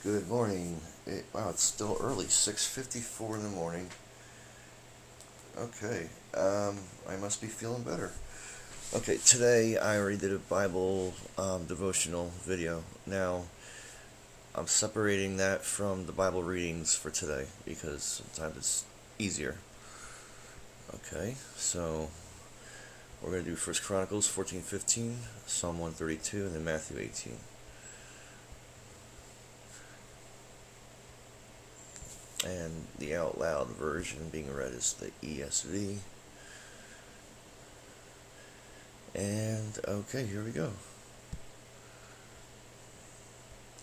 Good morning. Wow, it's still early, 6:54 in the morning. Okay, I must be feeling better. Okay, today I already did a Bible devotional video. Now, I'm separating that from the Bible readings for today because sometimes it's easier. Okay, so we're going to do First Chronicles 14:15, Psalm 132, and then Matthew 18. And the out loud version being read is the ESV. And okay, here we go.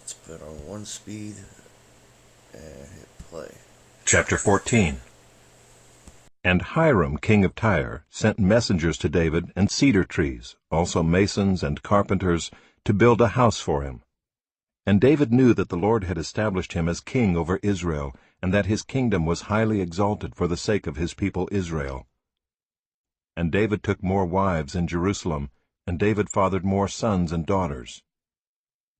Let's put on one speed and hit play. Chapter 14. And Hiram king of Tyre sent messengers to David and cedar trees, also masons and carpenters, to build a house for him. And David knew that the Lord had established him as king over Israel, and that his kingdom was highly exalted for the sake of his people Israel. And David took more wives in Jerusalem, and David fathered more sons and daughters.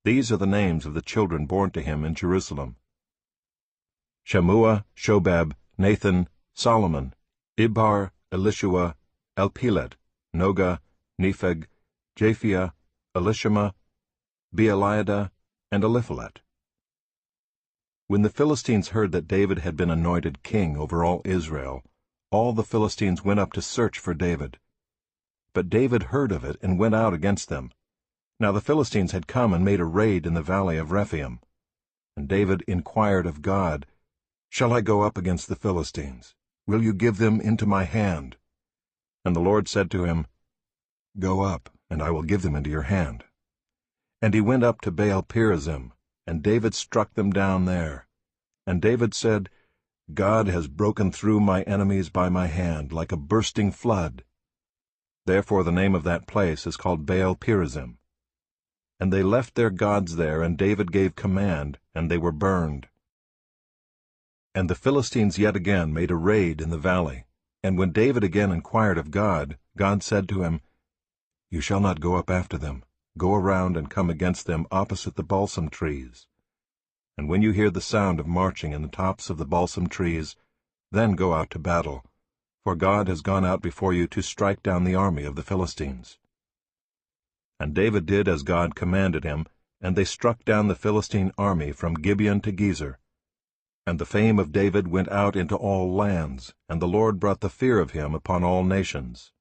These are the names of the children born to him in Jerusalem: Shammua, Shobab, Nathan, Solomon, Ibhar, Elishua, Elpelet, Noga, Nepheg, Japhia, Elishama, Beeliada, and Eliphalet. When the Philistines heard that David had been anointed king over all Israel, all the Philistines went up to search for David. But David heard of it and went out against them. Now the Philistines had come and made a raid in the valley of Rephaim. And David inquired of God, "Shall I go up against the Philistines? Will you give them into my hand?" And the Lord said to him, "Go up, and I will give them into your hand." And he went up to Baal-perazim, and David struck them down there. And David said, "God has broken through my enemies by my hand, like a bursting flood." Therefore the name of that place is called Baal-perazim. And they left their gods there, and David gave command, and they were burned. And the Philistines yet again made a raid in the valley. And when David again inquired of God, God said to him, "You shall not go up after them. Go around and come against them opposite the balsam trees. And when you hear the sound of marching in the tops of the balsam trees, then go out to battle, for God has gone out before you to strike down the army of the Philistines." And David did as God commanded him, and they struck down the Philistine army from Gibeon to Gezer. And the fame of David went out into all lands, and the Lord brought the fear of him upon all nations.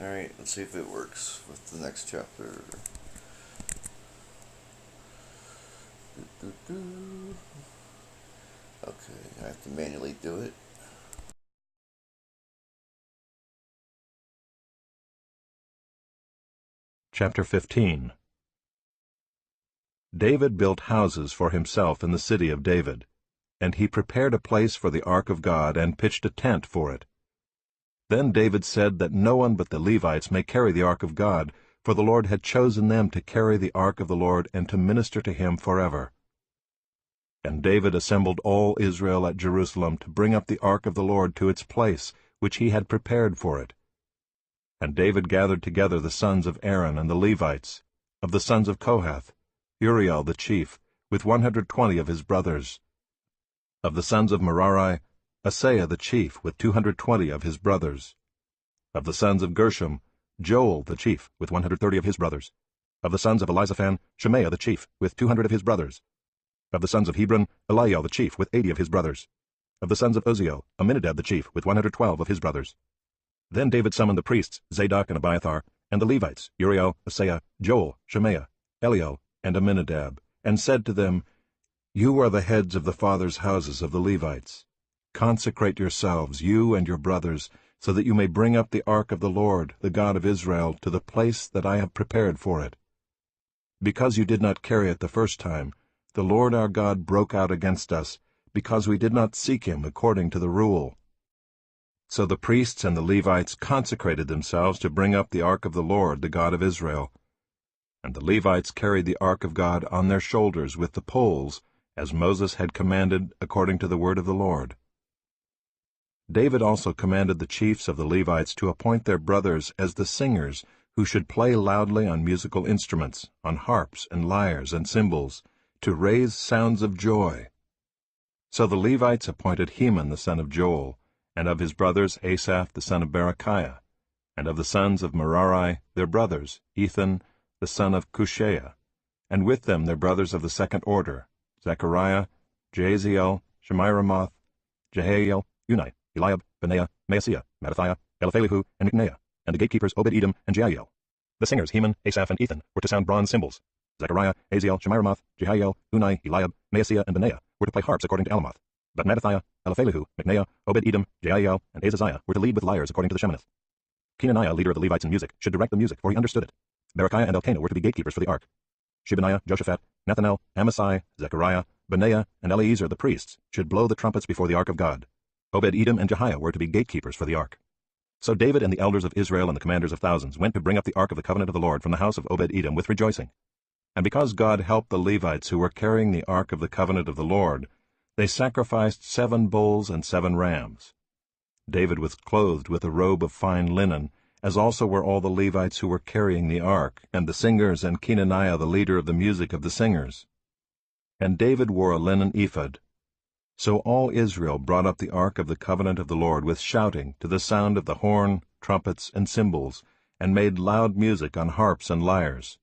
Alright, let's see if it works with the next chapter. Okay, I have to manually do it. Chapter 15. David built houses for himself in the city of David, and he prepared a place for the ark of God and pitched a tent for it. Then David said that no one but the Levites may carry the ark of God, for the Lord had chosen them to carry the ark of the Lord and to minister to him forever. And David assembled all Israel at Jerusalem to bring up the ark of the Lord to its place, which he had prepared for it. And David gathered together the sons of Aaron and the Levites, of the sons of Kohath, Uriel the chief, with 120 of his brothers. Of the sons of Merari, Asaiah the chief, with 220 of his brothers. Of the sons of Gershom, Joel the chief, with 130 of his brothers. Of the sons of Elizaphan, Shemaiah the chief, with 200 of his brothers. Of the sons of Hebron, Eliel the chief, with 80 of his brothers. Of the sons of Uzziel, Aminadab the chief, with 112 of his brothers. Then David summoned the priests, Zadok and Abiathar, and the Levites, Uriel, Asaiah, Joel, Shemaiah, Eliel, and Aminadab, and said to them, "You are the heads of the fathers' houses of the Levites. Consecrate yourselves, you and your brothers, so that you may bring up the ark of the Lord, the God of Israel, to the place that I have prepared for it. Because you did not carry it the first time, the Lord our God broke out against us, because we did not seek him according to the rule." So the priests and the Levites consecrated themselves to bring up the ark of the Lord, the God of Israel. And the Levites carried the ark of God on their shoulders with the poles, as Moses had commanded according to the word of the Lord. David also commanded the chiefs of the Levites to appoint their brothers as the singers who should play loudly on musical instruments, on harps and lyres and cymbals, to raise sounds of joy. So the Levites appointed Heman the son of Joel, and of his brothers Asaph the son of Berechiah, and of the sons of Merari their brothers Ethan the son of Cushaiah, and with them their brothers of the second order, Zechariah, Jaziel, Shemiramoth, Jehiel, Unai, Eliab, Benaiah, Maaseiah, Mattithiah, Eliphalihu, and Micneiah, and the gatekeepers Obed-Edom and Jeiel. The singers Heman, Asaph, and Ethan were to sound bronze cymbals. Zechariah, Aziel, Shemiramoth, Jehiel, Unai, Eliab, Maaseiah, and Benaiah were to play harps according to Alamoth. But Mattithiah, Eliphalihu, Micneiah, Obed-Edom, Jeiel, and Azaziah were to lead with lyres according to the Sheminith. Kenaniah, leader of the Levites in music, should direct the music, for he understood it. Berechiah and Elkanah were to be gatekeepers for the ark. Shebaniah, Joshaphat, Nethanel, Amasai, Zechariah, Benaiah, and Eleazar the priests should blow the trumpets before the ark of God. Obed-Edom and Jehiah were to be gatekeepers for the ark. So David and the elders of Israel and the commanders of thousands went to bring up the ark of the covenant of the Lord from the house of Obed-Edom with rejoicing. And because God helped the Levites who were carrying the ark of the covenant of the Lord, they sacrificed 7 bulls and 7 rams. David was clothed with a robe of fine linen, as also were all the Levites who were carrying the ark, and the singers, and Kenaniah the leader of the music of the singers. And David wore a linen ephod. So all Israel brought up the ark of the covenant of the Lord with shouting, to the sound of the horn, trumpets, and cymbals, and made loud music on harps and lyres.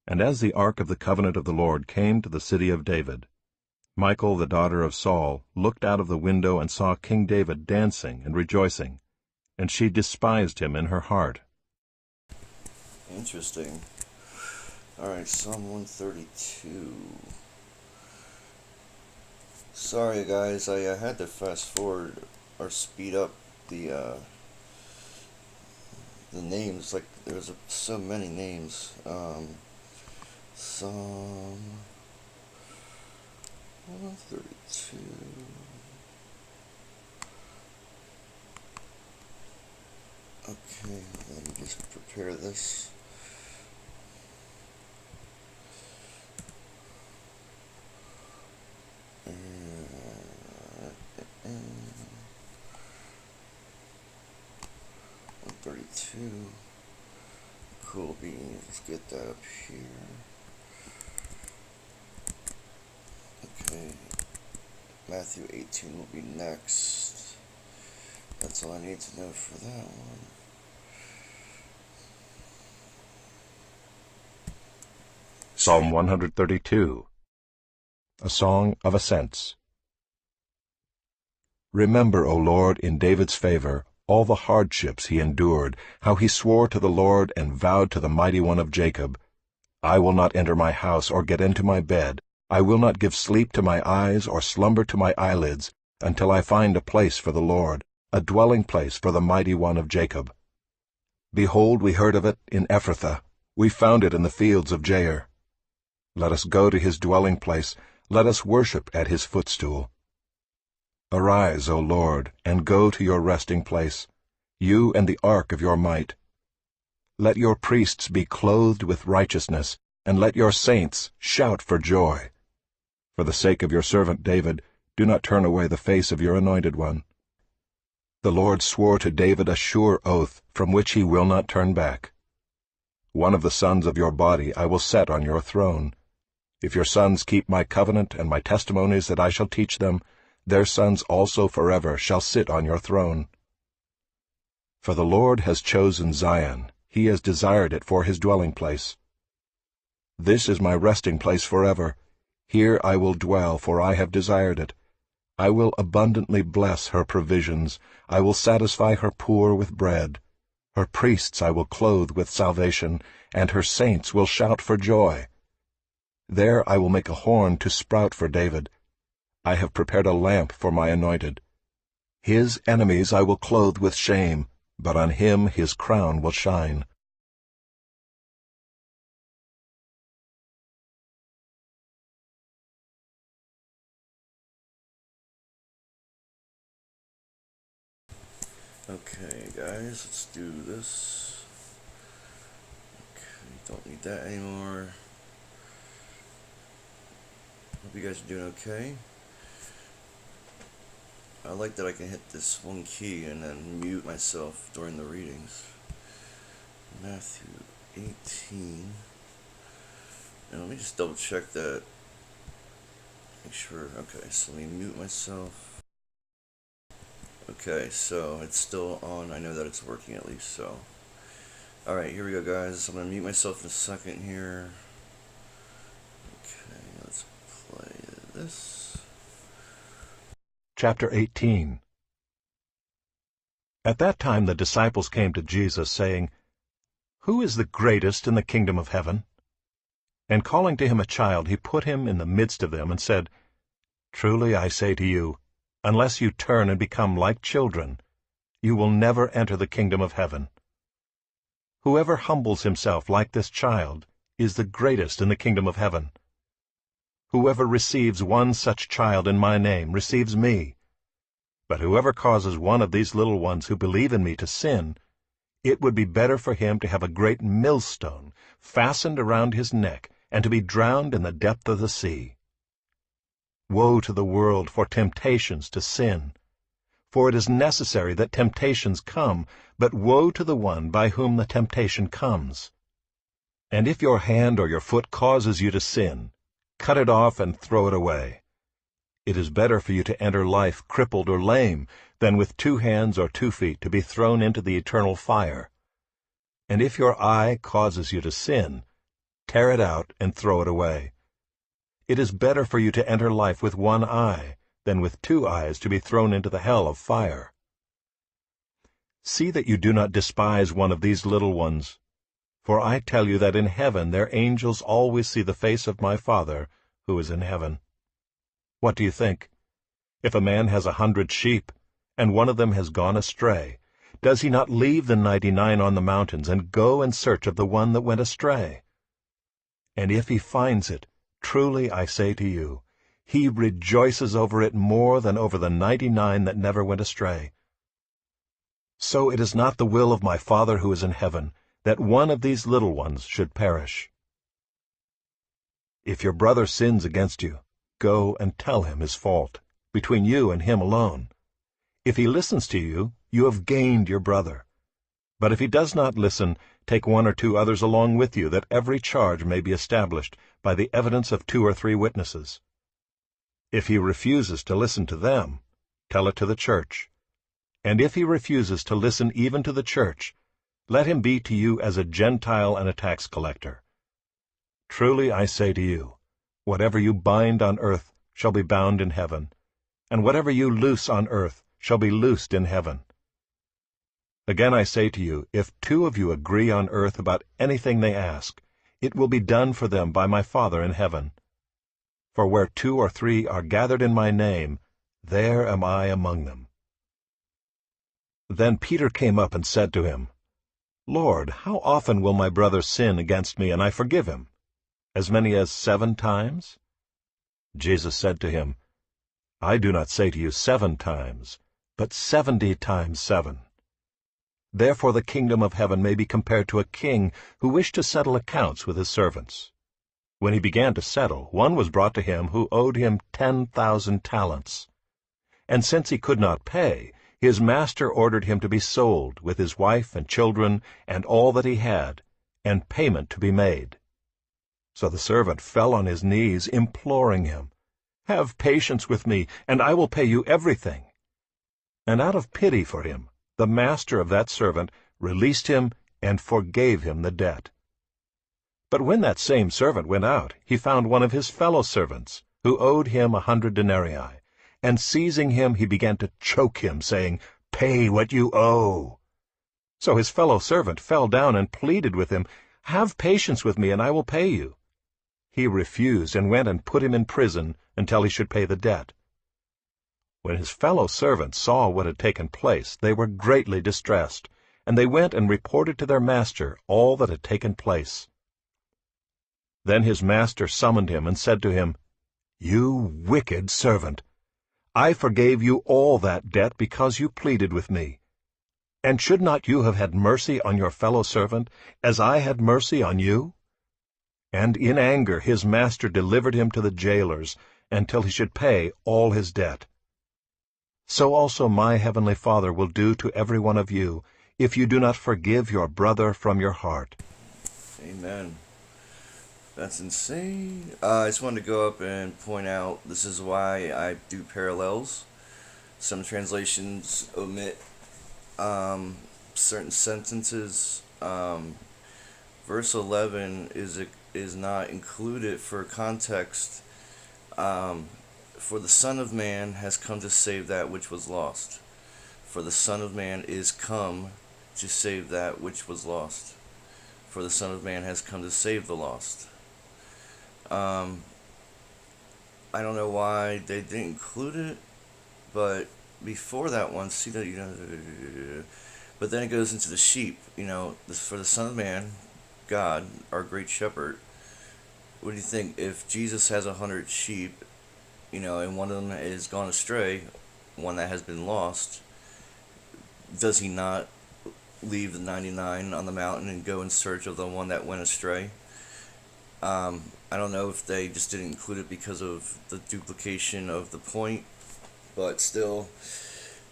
And as the ark of the covenant of the Lord came to the city of David, Michal the daughter of Saul looked out of the window and saw King David dancing and rejoicing, and she despised him in her heart. Interesting. Alright, Psalm 132. Sorry guys, I had to fast forward or speed up the names. Like, there was so many names. Psalm 132. Okay, let me just prepare this. And 132. Cool beans. Let's get that up here. Okay. Matthew 18 will be next. That's all I need to know for that one. Psalm 132, a song of ascents. Remember, O Lord, in David's favor, all the hardships he endured, how he swore to the Lord and vowed to the Mighty One of Jacob, I will not enter my house or get into my bed. I will not give sleep to my eyes or slumber to my eyelids, until I find a place for the Lord, a dwelling place for the Mighty One of Jacob. Behold, we heard of it in Ephrathah. We found it in the fields of Jair. Let us go to his dwelling place. Let us worship at his footstool. Arise, O Lord, and go to your resting place, you and the ark of your might. Let your priests be clothed with righteousness, and let your saints shout for joy. For the sake of your servant David, do not turn away the face of your anointed one. The Lord swore to David a sure oath, from which he will not turn back. One of the sons of your body I will set on your throne. If your sons keep my covenant and my testimonies that I shall teach them, their sons also forever shall sit on your throne. For the Lord has chosen Zion, he has desired it for his dwelling place. This is my resting place forever. Here I will dwell, for I have desired it. I will abundantly bless her provisions. I will satisfy her poor with bread. Her priests I will clothe with salvation, and her saints will shout for joy. There I will make a horn to sprout for David. I have prepared a lamp for my anointed. His enemies I will clothe with shame, but on him his crown will shine. Okay, guys, let's do this. Okay, don't need that anymore. Hope you guys are doing okay. I like that I can hit this one key and then mute myself during the readings. Matthew 18. And let me just double check that. Make sure. Okay, so let me mute myself. Okay, so it's still on. I know that it's working at least, so. Alright, here we go, guys. I'm going to mute myself in a second here. Okay, let's play this. Chapter 18. At that time the disciples came to Jesus, saying, "Who is the greatest in the kingdom of heaven?" And calling to him a child, he put him in the midst of them, and said, "Truly I say to you, unless you turn and become like children, you will never enter the kingdom of heaven. Whoever humbles himself like this child is the greatest in the kingdom of heaven. Whoever receives one such child in my name receives me. But whoever causes one of these little ones who believe in me to sin, it would be better for him to have a great millstone fastened around his neck and to be drowned in the depth of the sea. Woe to the world for temptations to sin! For it is necessary that temptations come, but woe to the one by whom the temptation comes. And if your hand or your foot causes you to sin, cut it off and throw it away. It is better for you to enter life crippled or lame than with 2 hands or 2 feet to be thrown into the eternal fire. And if your eye causes you to sin, tear it out and throw it away. It is better for you to enter life with 1 eye than with 2 eyes to be thrown into the hell of fire. See that you do not despise one of these little ones, for I tell you that in heaven their angels always see the face of my Father who is in heaven. What do you think? If a man has 100 sheep, and one of them has gone astray, does he not leave the 99 on the mountains and go in search of the one that went astray? And if he finds it, truly I say to you, he rejoices over it more than over the 99 that never went astray. So it is not the will of my Father who is in heaven that one of these little ones should perish. If your brother sins against you, go and tell him his fault, between you and him alone. If he listens to you, you have gained your brother. But if he does not listen, take 1 or 2 others along with you, that every charge may be established by the evidence of 2 or 3 witnesses. If he refuses to listen to them, tell it to the church. And if he refuses to listen even to the church, let him be to you as a Gentile and a tax collector. Truly I say to you, whatever you bind on earth shall be bound in heaven, and whatever you loose on earth shall be loosed in heaven. Again I say to you, if 2 of you agree on earth about anything they ask, it will be done for them by my Father in heaven. For where 2 or 3 are gathered in my name, there am I among them. Then Peter came up and said to him, Lord, how often will my brother sin against me, and I forgive him? As many as 7 times? Jesus said to him, I do not say to you 7 times, but 70 times 7. Therefore the kingdom of heaven may be compared to a king who wished to settle accounts with his servants. When he began to settle, one was brought to him who owed him 10,000 talents. And since he could not pay, his master ordered him to be sold, with his wife and children and all that he had, and payment to be made. So the servant fell on his knees, imploring him, Have patience with me, and I will pay you everything. And out of pity for him, the master of that servant released him and forgave him the debt. But when that same servant went out, he found one of his fellow servants, who owed him 100 denarii, and seizing him he began to choke him, saying, Pay what you owe. So his fellow servant fell down and pleaded with him, Have patience with me, and I will pay you. He refused and went and put him in prison until he should pay the debt. When his fellow servants saw what had taken place, they were greatly distressed, and they went and reported to their master all that had taken place. Then his master summoned him and said to him, You wicked servant! I forgave you all that debt because you pleaded with me. And should not you have had mercy on your fellow servant, as I had mercy on you? And in anger his master delivered him to the jailers, until he should pay all his debt. So also my heavenly Father will do to every one of you, if you do not forgive your brother from your heart. Amen. That's insane. I just wanted to go up and point out, this is why I do parallels. Some translations omit certain sentences. Verse 11 is not included for context. For the Son of Man has come to save that which was lost. For the Son of Man is come to save that which was lost. For the Son of Man has come to save the lost. I don't know why they didn't include it, but before that one, see that, but then it goes into the sheep, for the Son of Man, God, our great shepherd. What do you think if Jesus has 100 sheep, and one of them is gone astray, one that has been lost? Does he not leave the 99 on the mountain and go in search of the one that went astray? I don't know if they just didn't include it because of the duplication of the point, but still,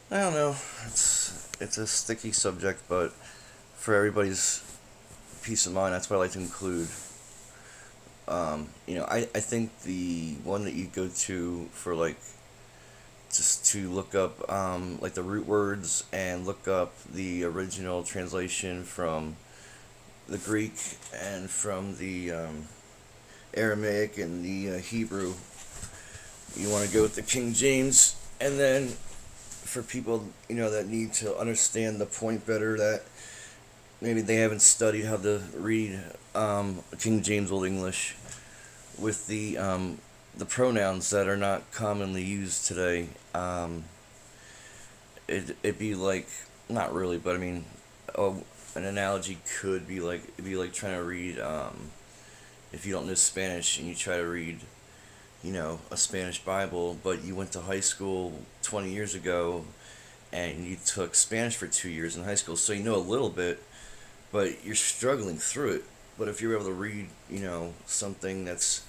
I don't know. It's a sticky subject, but for everybody's peace of mind, that's what I like to include. I think the one that you go to for just to look up the root words and look up the original translation from the Greek and from the Aramaic and the Hebrew. You want to go with the King James, and then for people that need to understand the point better, that maybe they haven't studied how to read King James Old English with the pronouns that are not commonly used today. It'd be like, not really, but I mean, an analogy could be it'd be like trying to read, if you don't know Spanish and you try to read, a Spanish Bible, but you went to high school 20 years ago and you took Spanish for 2 years in high school, so you know a little bit, but you're struggling through it. But if you're able to read, something that's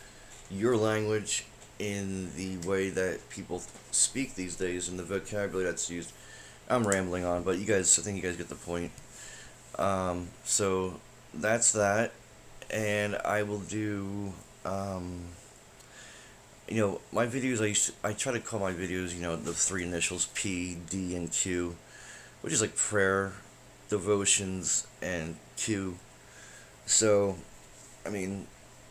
your language in the way that people speak these days and the vocabulary that's used, I'm rambling on, but I think you guys get the point. So that's that, and I will do, my videos, I try to call my videos, the three initials P, D, and Q, which is like prayer, devotions, and Q. So, I mean,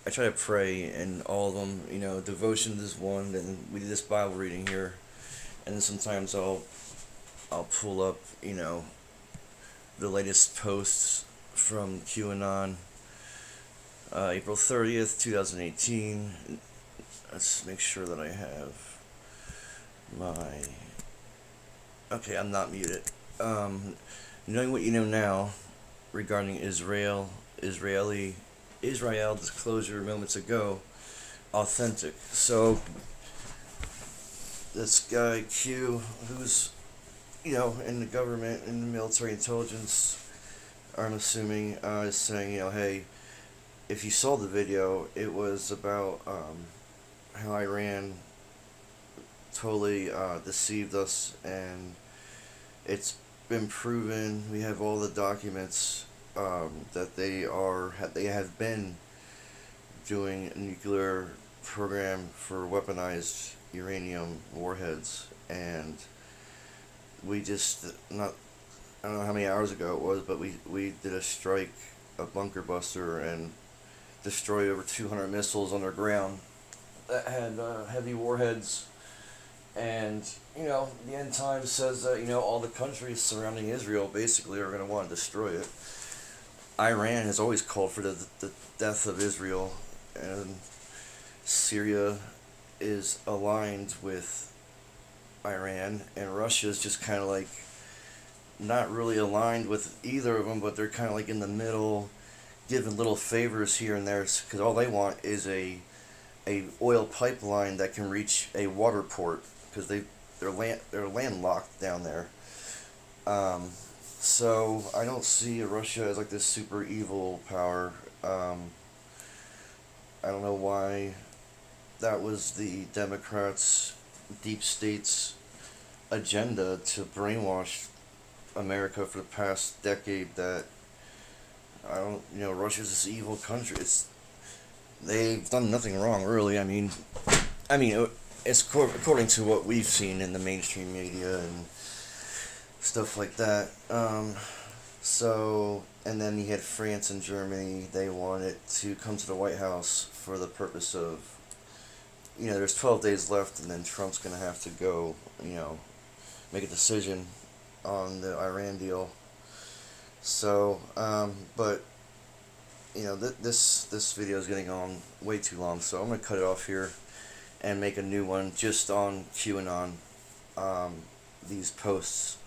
I try to pray in all of them. Devotion is one, and we do this Bible reading here, and then sometimes I'll pull up, the latest posts from QAnon, April 30th, 2018. Let's make sure that I have okay, I'm not muted. Knowing what you know now regarding Israel disclosure moments ago, authentic. So this guy Q, who's in the government, in the military intelligence, I'm assuming, is saying, hey, if you saw the video, it was about how Iran totally deceived us, and it's been proven. We have all the documents that they have been doing a nuclear program for weaponized uranium warheads, and we just I don't know how many hours ago it was, but we did a strike, a bunker buster, and destroyed over 200 missiles underground that had heavy warheads. And the end time says that all the countries surrounding Israel basically are going to want to destroy it. Iran has always called for the death of Israel, and Syria is aligned with Iran, and Russia is just kind of not really aligned with either of them, but they're kind of in the middle, giving little favors here and there, because all they want is a oil pipeline that can reach a water port, because they're landlocked down there. So I don't see Russia as this super evil power. I don't know why that was the Democrats' deep state's agenda to brainwash America for the past decade that Russia's this evil country. They've done nothing wrong, really. It's according to what we've seen in the mainstream media and stuff like that. And then you had France and Germany. They wanted to come to the White House for the purpose of, there's 12 days left, and then Trump's going to have to go, make a decision on the Iran deal. So, but this video is getting on way too long, so I'm gonna cut it off here and make a new one just on QAnon. These posts.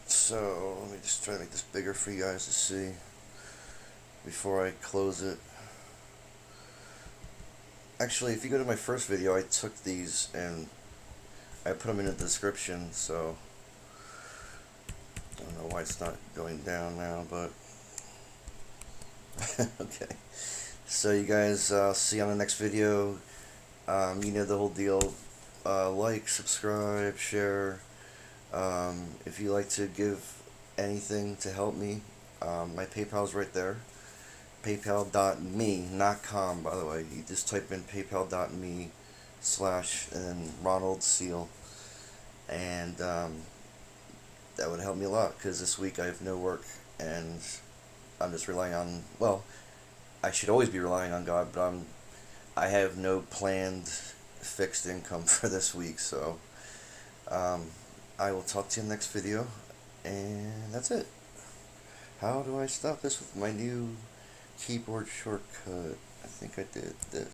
So let me just try to make this bigger for you guys to see before I close it. Actually, if you go to my first video, I took these and I put them in the description, so I don't know why it's not going down now, but okay. So you guys, see you on the next video. You know the whole deal. Like, subscribe, share. If you like to give anything to help me, my PayPal's right there. PayPal.me, not com, by the way. You just type in PayPal.me/ and then Ronald Seal, and that would help me a lot, because this week I have no work and I'm just relying on, well, I should always be relying on God, but I have no planned fixed income for this week. So I will talk to you in the next video, and that's it. How do I stop this with my new keyboard shortcut? I think I did this.